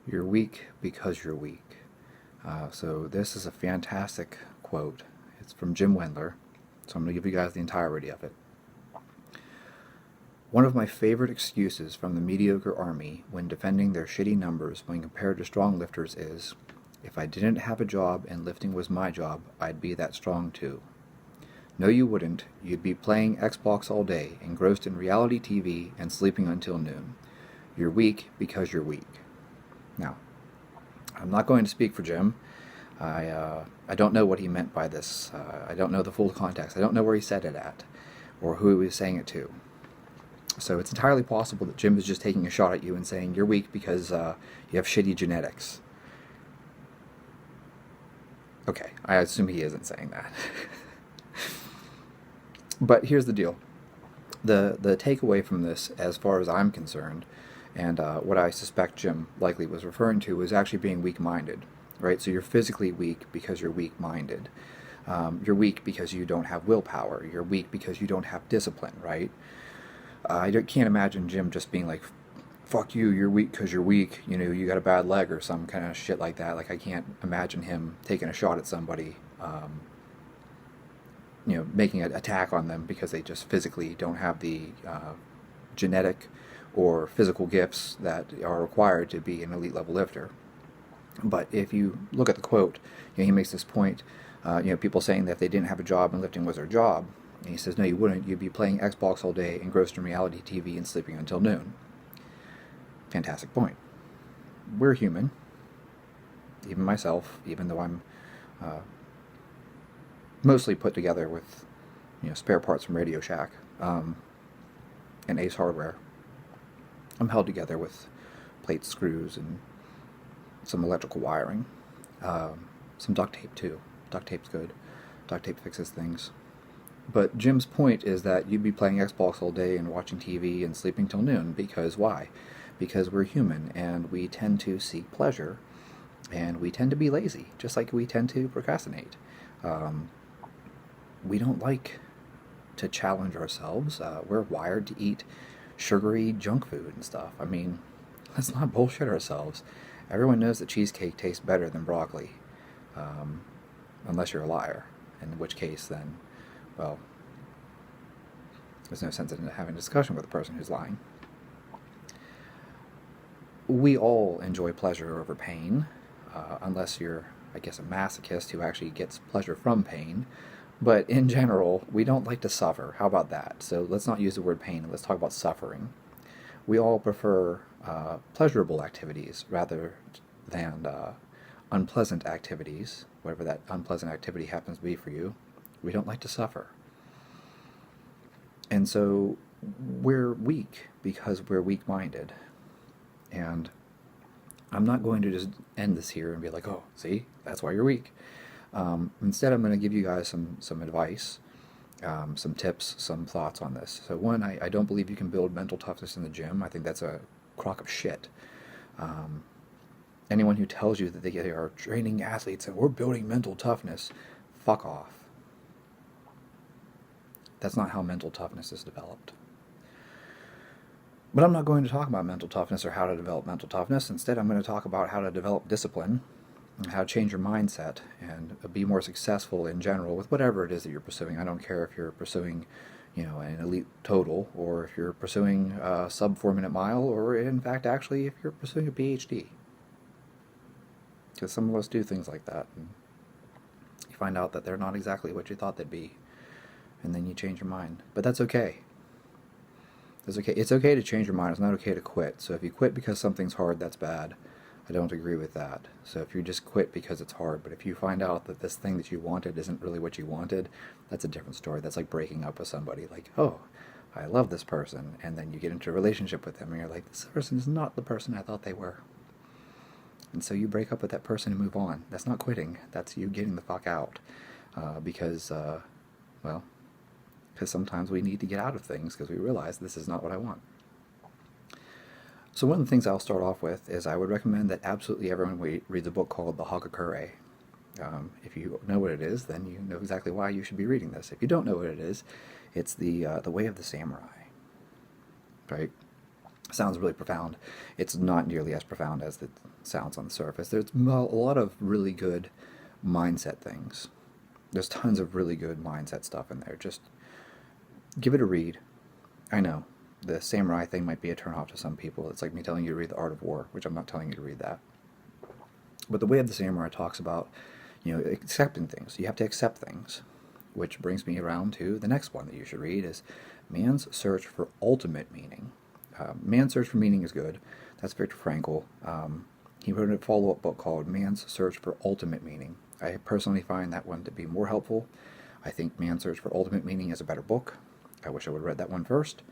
You're weak because you're weak. So this is a fantastic quote. It's from Jim Wendler, so I'm going to give you guys the entirety of it. One of my favorite excuses from the mediocre army when defending their shitty numbers when compared to strong lifters is, if I didn't have a job and lifting was my job, I'd be that strong too. No, you wouldn't. You'd be playing Xbox all day, engrossed in reality TV, and sleeping until noon. You're weak because you're weak. Now, I'm not going to speak for Jim. I don't know what he meant by this. I don't know the full context. I don't know where he said it at or who he was saying it to. So it's entirely possible that Jim is just taking a shot at you and saying you're weak because you have shitty genetics. Okay, I assume he isn't saying that. But here's the deal. The takeaway from this, as far as I'm concerned, and what I suspect Jim likely was referring to, was actually being weak-minded, right? So you're physically weak because you're weak-minded. You're weak because you don't have willpower. You're weak because you don't have discipline, right? Can't imagine Jim just being like, fuck you, you're weak because you're weak, you got a bad leg or some kind of shit like that. Like, I can't imagine him taking a shot at somebody, making an attack on them because they just physically don't have the genetic or physical gifts that are required to be an elite level lifter. But if you look at the quote, he makes this point, people saying that if they didn't have a job and lifting was their job, and he says, no, you wouldn't. You'd be playing Xbox all day, engrossed in reality TV, and sleeping until noon. Fantastic point. We're human, even myself, even though I'm mostly put together with spare parts from Radio Shack and Ace Hardware. I'm held together with plates, screws, and some electrical wiring. Some duct tape, too. Duct tape's good. Duct tape fixes things. But Jim's point is that you'd be playing Xbox all day and watching TV and sleeping till noon. Because why? Because we're human, and we tend to seek pleasure, and we tend to be lazy, just like we tend to procrastinate. We don't like to challenge ourselves. We're wired to eat sugary junk food and stuff. I mean, let's not bullshit ourselves. Everyone knows that cheesecake tastes better than broccoli, unless you're a liar, in which case then, well, there's no sense in having a discussion with a person who's lying. We all enjoy pleasure over pain, unless you're, I guess, a masochist who actually gets pleasure from pain. But in general, we don't like to suffer. How about that? So let's not use the word pain, let's talk about suffering. We all prefer pleasurable activities rather than unpleasant activities, whatever that unpleasant activity happens to be for you. We don't like to suffer. And so we're weak because we're weak-minded. And I'm not going to just end this here and be like, oh, see, that's why you're weak. Instead, I'm going to give you guys some advice, some tips, some thoughts on this. So one, I don't believe you can build mental toughness in the gym. I think that's a crock of shit. Anyone who tells you that they are training athletes and we're building mental toughness, fuck off. That's not how mental toughness is developed. But I'm not going to talk about mental toughness or how to develop mental toughness. Instead, I'm going to talk about how to develop discipline, and how to change your mindset, and be more successful in general with whatever it is that you're pursuing. I don't care if you're pursuing, an elite total, or if you're pursuing a sub 4-minute mile, or in fact, actually, if you're pursuing a PhD. Because some of us do things like that, and you find out that they're not exactly what you thought they'd be, and then you change your mind. But that's okay. It's okay. It's okay to change your mind. It's not okay to quit. So if you quit because something's hard, that's bad. I don't agree with that. So if you just quit because it's hard, but if you find out that this thing that you wanted isn't really what you wanted, that's a different story. That's like breaking up with somebody. Like, oh, I love this person, and then you get into a relationship with them, and you're like, this person is not the person I thought they were. And so you break up with that person and move on. That's not quitting. That's you getting the fuck out. Because sometimes we need to get out of things because we realize this is not what I want. So one of the things I'll start off with is I would recommend that absolutely everyone reads a book called The Hagakure. If you know what it is, then you know exactly why you should be reading this. If you don't know what it is, it's the Way of the Samurai, right? Sounds really profound. It's not nearly as profound as it sounds on the surface. There's a lot of really good mindset things. There's tons of really good mindset stuff in there. Just give it a read. I know the samurai thing might be a turnoff to some people. It's like me telling you to read The Art of War, which I'm not telling you to read that. But the Way of the Samurai talks about, accepting things. You have to accept things, which brings me around to the next one that you should read is Man's Search for Ultimate Meaning. Man's Search for Meaning is good. That's Viktor Frankl. He wrote a follow-up book called Man's Search for Ultimate Meaning. I personally find that one to be more helpful. I think Man's Search for Ultimate Meaning is a better book. I wish I would have read that one first,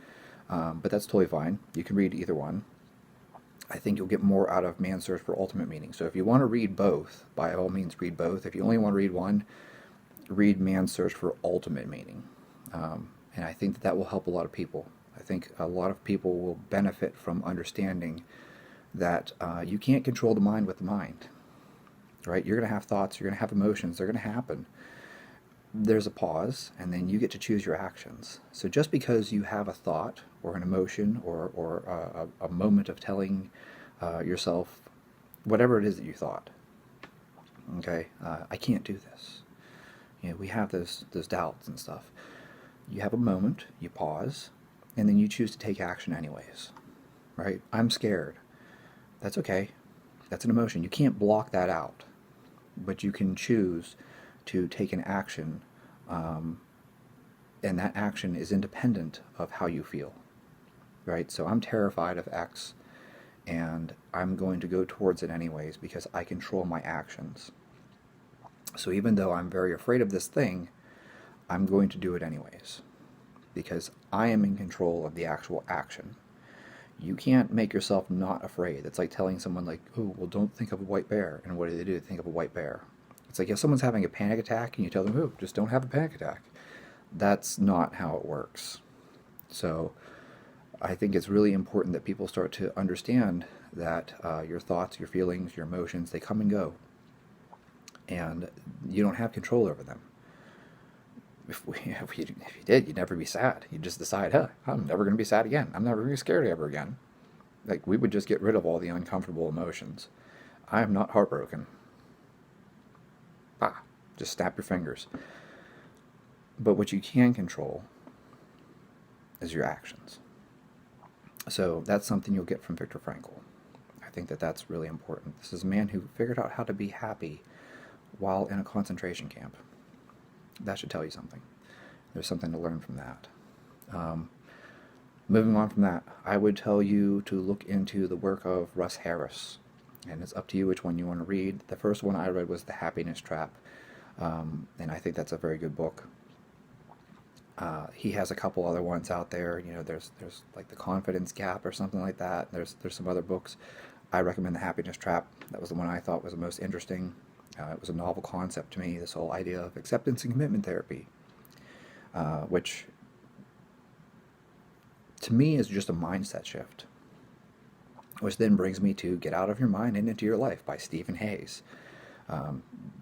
but that's totally fine. You can read either one. I think you'll get more out of Man's Search for Ultimate Meaning. So if you want to read both, by all means read both. If you only want to read one, read Man's Search for Ultimate Meaning. And I think that will help a lot of people. I think a lot of people will benefit from understanding that you can't control the mind with the mind. Right? You're going to have thoughts, you're going to have emotions, they're going to happen. There's a pause, and then you get to choose your actions. So just because you have a thought or an emotion or a moment of telling yourself whatever it is that you thought, okay, I can't do this. We have those doubts and stuff. You have a moment, you pause, and then you choose to take action anyways. Right? I'm scared. That's okay. That's an emotion. You can't block that out. But you can choose to take an action, and that action is independent of how you feel. Right? So I'm terrified of X, and I'm going to go towards it anyways because I control my actions. So even though I'm very afraid of this thing, I'm going to do it anyways because I am in control of the actual action. You can't make yourself not afraid. It's like telling someone like, oh, well, don't think of a white bear. And what do? They think of a white bear. It's like if someone's having a panic attack and you tell them, oh, just don't have a panic attack. That's not how it works. So I think it's really important that people start to understand that your thoughts, your feelings, your emotions, they come and go. And you don't have control over them. If you did, you'd never be sad. You'd just decide, huh, I'm never going to be sad again. I'm never going to be scared ever again. Like, we would just get rid of all the uncomfortable emotions. I am not heartbroken. Just snap your fingers. But what you can control is your actions. So that's something you'll get from Viktor Frankl. I think that that's really important. This is a man who figured out how to be happy while in a concentration camp. That should tell you something. There's something to learn from that. Moving on from that, I would tell you to look into the work of Russ Harris. And it's up to you which one you want to read. The first one I read was The Happiness Trap. And I think that's a very good book. He has a couple other ones out there. There's like The Confidence Gap or something like that. There's some other books. I recommend The Happiness Trap. That was the one I thought was the most interesting. It was a novel concept to me, this whole idea of acceptance and commitment therapy, which to me is just a mindset shift, which then brings me to Get Out of Your Mind and Into Your Life by Stephen Hayes.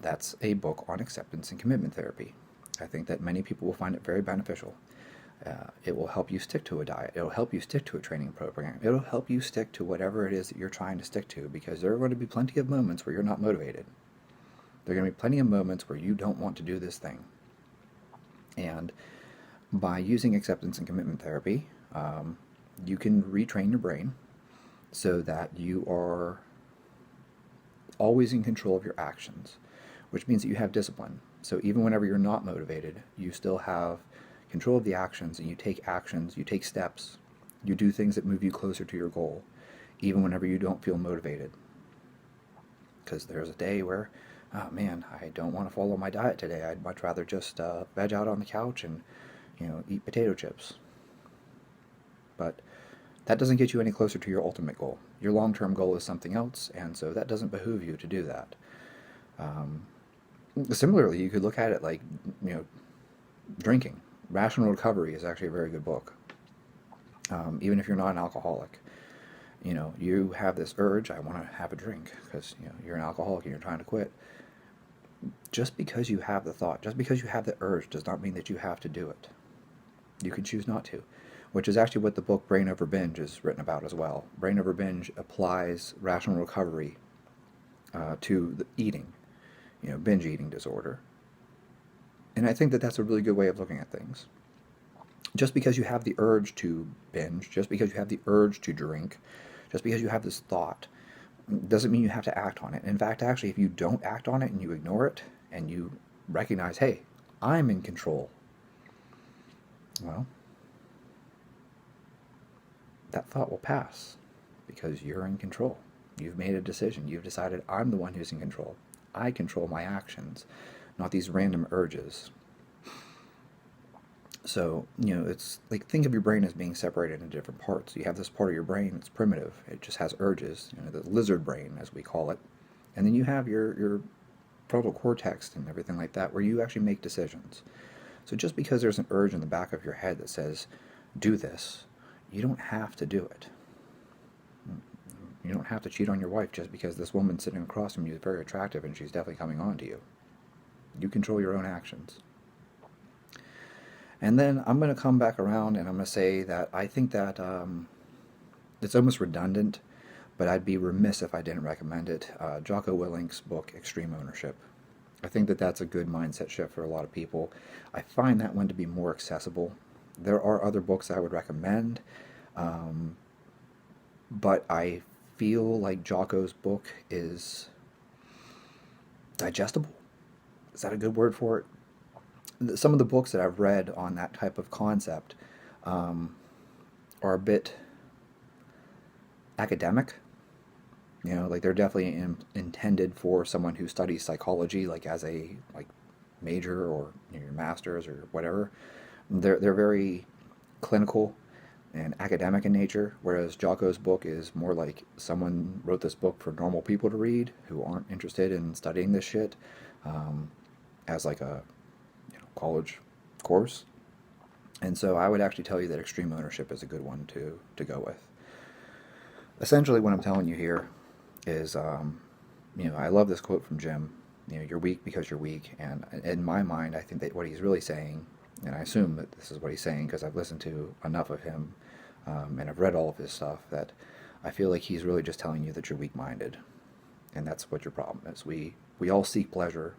That's a book on acceptance and commitment therapy. I think that many people will find it very beneficial. It will help you stick to a diet. It will help you stick to a training program. It will help you stick to whatever it is that you're trying to stick to, because there are going to be plenty of moments where you're not motivated. There are going to be plenty of moments where you don't want to do this thing. And by using acceptance and commitment therapy, you can retrain your brain so that you are always in control of your actions, which means that you have discipline. So even whenever you're not motivated, you still have control of the actions, and you take actions, you take steps, you do things that move you closer to your goal, even whenever you don't feel motivated. Because there's a day where, oh man, I don't want to follow my diet today. I'd much rather just veg out on the couch and, eat potato chips. But that doesn't get you any closer to your ultimate goal. Your long-term goal is something else, and so that doesn't behoove you to do that. Similarly, you could look at it like, drinking. Rational Recovery is actually a very good book. Even if you're not an alcoholic. You have this urge, I want to have a drink, because, you're an alcoholic and you're trying to quit. Just because you have the thought, just because you have the urge, does not mean that you have to do it. You can choose not to. which is actually what the book Brain Over Binge is written about as well. Brain Over Binge applies rational recovery to the eating, binge eating disorder. And I think that that's a really good way of looking at things. Just because you have the urge to binge, just because you have the urge to drink, just because you have this thought, doesn't mean you have to act on it. In fact, actually, if you don't act on it and you ignore it and you recognize, hey, I'm in control, well, that thought will pass because you're in control. You've made a decision. You've decided I'm the one who's in control. I control my actions, not these random urges. So, it's like, think of your brain as being separated into different parts. You have this part of your brain that's primitive. It just has urges, the lizard brain, as we call it. And then you have your frontal cortex and everything like that, where you actually make decisions. So just because there's an urge in the back of your head that says, do this, you don't have to do it. You don't have to cheat on your wife just because this woman sitting across from you is very attractive and she's definitely coming on to you. You control your own actions. And then I'm going to come back around and I'm going to say that I think that it's almost redundant, but I'd be remiss if I didn't recommend it. Jocko Willink's book, Extreme Ownership. I think that that's a good mindset shift for a lot of people. I find that one to be more accessible. There are other books I would recommend, but I feel like Jocko's book is digestible. Is that a good word for it? Some of the books that I've read on that type of concept are a bit academic. Like they're definitely intended for someone who studies psychology, like as a major or your master's or whatever. They're very clinical and academic in nature, whereas Jocko's book is more like someone wrote this book for normal people to read who aren't interested in studying this shit as like a college course. And so I would actually tell you that Extreme Ownership is a good one to go with. Essentially what I'm telling you here is, I love this quote from Jim, you're weak because you're weak. And in my mind, I think that what he's really saying, and I assume that this is what he's saying because I've listened to enough of him and I've read all of his stuff, that I feel like he's really just telling you that you're weak-minded. And that's what your problem is. We all seek pleasure.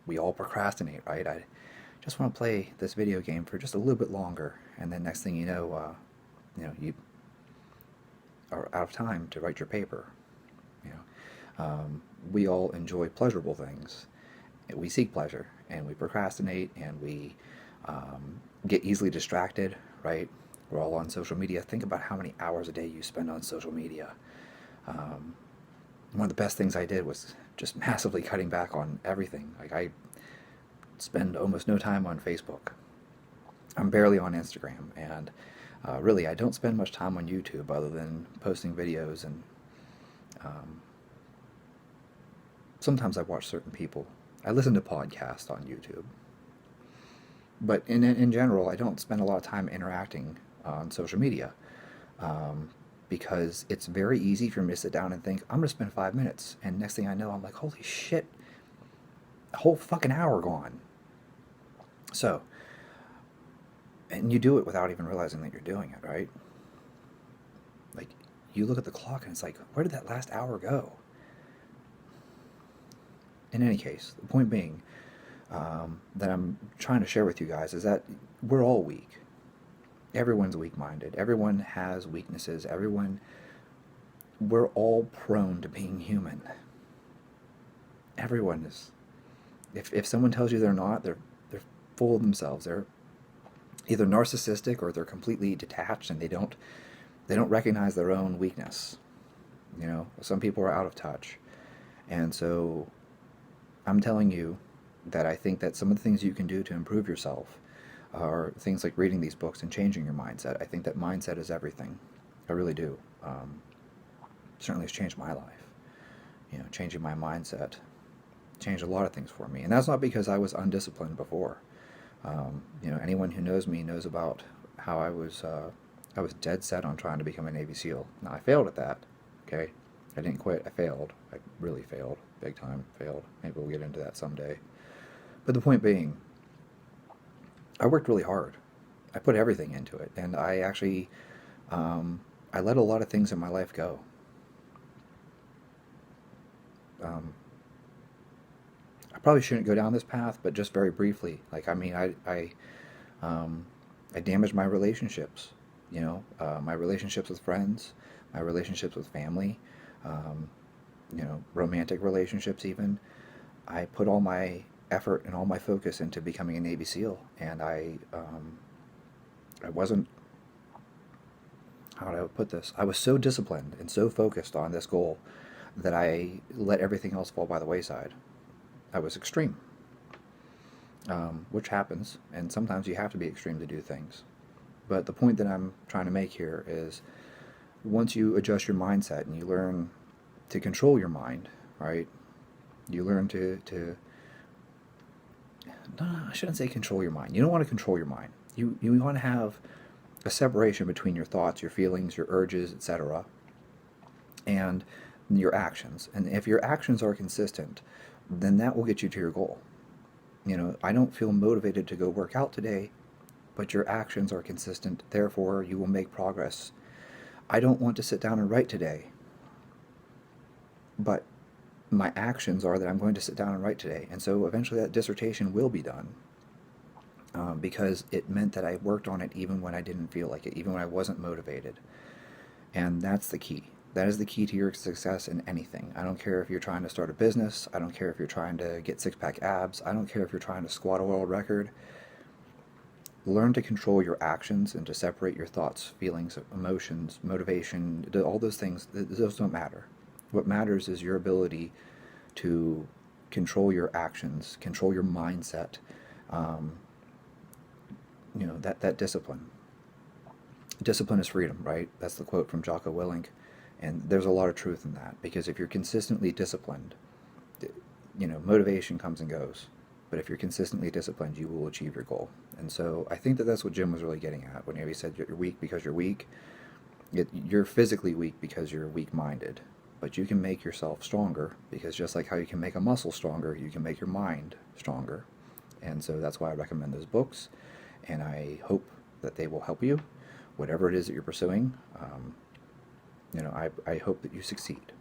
We all procrastinate, right? I just want to play this video game for just a little bit longer, and then next thing you know, you are out of time to write your paper. We all enjoy pleasurable things. We seek pleasure, and we procrastinate, and we get easily distracted, right? We're all on social media. Think about how many hours a day you spend on social media. One of the best things I did was just massively cutting back on everything. Like, I spend almost no time on Facebook. I'm barely on Instagram, and really I don't spend much time on YouTube other than posting videos, and sometimes I watch certain people. I listen to podcasts on YouTube. But in general, I don't spend a lot of time interacting on social media. Because it's very easy for me to sit down and think, I'm going to spend 5 minutes. And next thing I know, I'm like, holy shit, a whole fucking hour gone. So, and you do it without even realizing that you're doing it, right? Like, you look at the clock and it's like, where did that last hour go? In any case, the point being that I'm trying to share with you guys is that we're all weak. Everyone's weak-minded. Everyone has weaknesses. We're all prone to being human. Everyone is. If someone tells you they're not, they're full of themselves. They're either narcissistic or they're completely detached and they don't recognize their own weakness. Some people are out of touch. And so I'm telling you that I think that some of the things you can do to improve yourself are things like reading these books and changing your mindset. I think that mindset is everything. I really do. Certainly has changed my life. Changing my mindset changed a lot of things for me. And that's not because I was undisciplined before. Anyone who knows me knows about how I was dead set on trying to become a Navy SEAL. Now, I failed at that, okay? I didn't quit. I failed. I really failed. Big time failed. Maybe we'll get into that someday. But the point being, I worked really hard, I put everything into it, and I actually I let a lot of things in my life go. Um, I probably shouldn't go down this path, but just very briefly, like I mean, um, I damaged my relationships. My relationships with friends, my relationships with family, um, romantic relationships even. I put all my effort and all my focus into becoming a Navy SEAL, and I wasn't, how do I put this? I was so disciplined and so focused on this goal that I let everything else fall by the wayside. I was extreme, which happens, and sometimes you have to be extreme to do things. But the point that I'm trying to make here is once you adjust your mindset and you learn to control your mind, right? You learn to no, I shouldn't say control your mind. You don't want to control your mind. You want to have a separation between your thoughts, your feelings, your urges, etc., and your actions. And if your actions are consistent, then that will get you to your goal. I don't feel motivated to go work out today, but your actions are consistent, therefore you will make progress. I don't want to sit down and write today, but my actions are that I'm going to sit down and write today. And so eventually that dissertation will be done, because it meant that I worked on it even when I didn't feel like it, even when I wasn't motivated. And that's the key. That is the key to your success in anything. I don't care if you're trying to start a business. I don't care if you're trying to get six-pack abs. I don't care if you're trying to squat a world record. Learn to control your actions and to separate your thoughts, feelings, emotions, motivation, all those things. Those don't matter. What matters is your ability to control your actions, control your mindset, that discipline. Discipline is freedom, right? That's the quote from Jocko Willink. And there's a lot of truth in that, because if you're consistently disciplined, motivation comes and goes. But if you're consistently disciplined, you will achieve your goal. And so I think that that's what Jim was really getting at when he said you're weak because you're weak. You're physically weak because you're weak-minded. But you can make yourself stronger, because just like how you can make a muscle stronger, you can make your mind stronger. And so that's why I recommend those books. And I hope that they will help you, whatever it is that you're pursuing. I hope that you succeed.